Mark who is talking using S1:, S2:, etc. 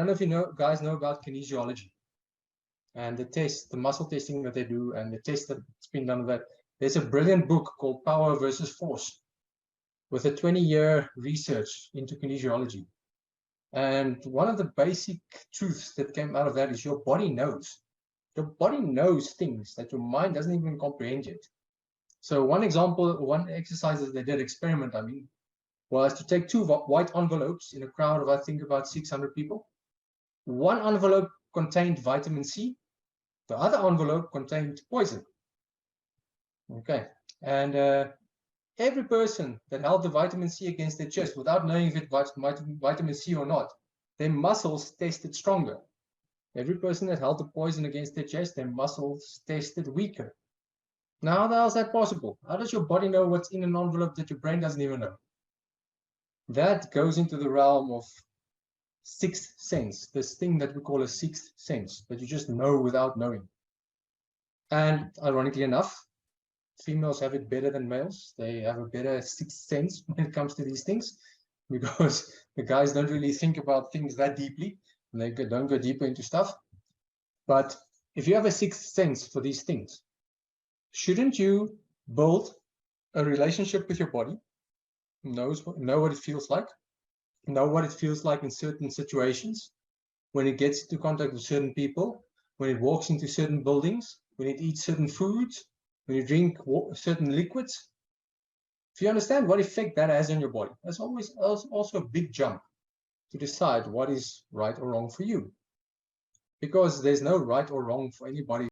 S1: don't know if you guys know about kinesiology and the muscle testing that they do, and the test that's been done with that. There's a brilliant book called Power versus Force with a 20-year research into kinesiology. And one of the basic truths that came out of that is your body knows. Your body knows things that your mind doesn't even comprehend yet. So one exercise that they did, experiment, was to take two white envelopes in a crowd of, I think, about 600 people. One envelope contained vitamin C. The other envelope contained poison. Okay. And every person that held the vitamin C against their chest without knowing if it was vitamin C or not, their muscles tested stronger. Every person that held the poison against their chest, their muscles tested weaker. Now, how the hell is that possible? How does your body know what's in an envelope that your brain doesn't even know? That goes into the realm of sixth sense, this thing that we call a sixth sense, that you just know without knowing. And ironically enough, females have it better than males. They have a better sixth sense when it comes to these things, because the guys don't really think about things that deeply, and they don't go deeper into stuff. But if you have a sixth sense for these things, shouldn't you build a relationship with your body, know what it feels like, know what it feels like in certain situations, when it gets into contact with certain people, when it walks into certain buildings, when it eats certain foods, when you drink certain liquids? If you understand what effect that has on your body, that's always also a big jump to decide what is right or wrong for you. Because there's no right or wrong for anybody.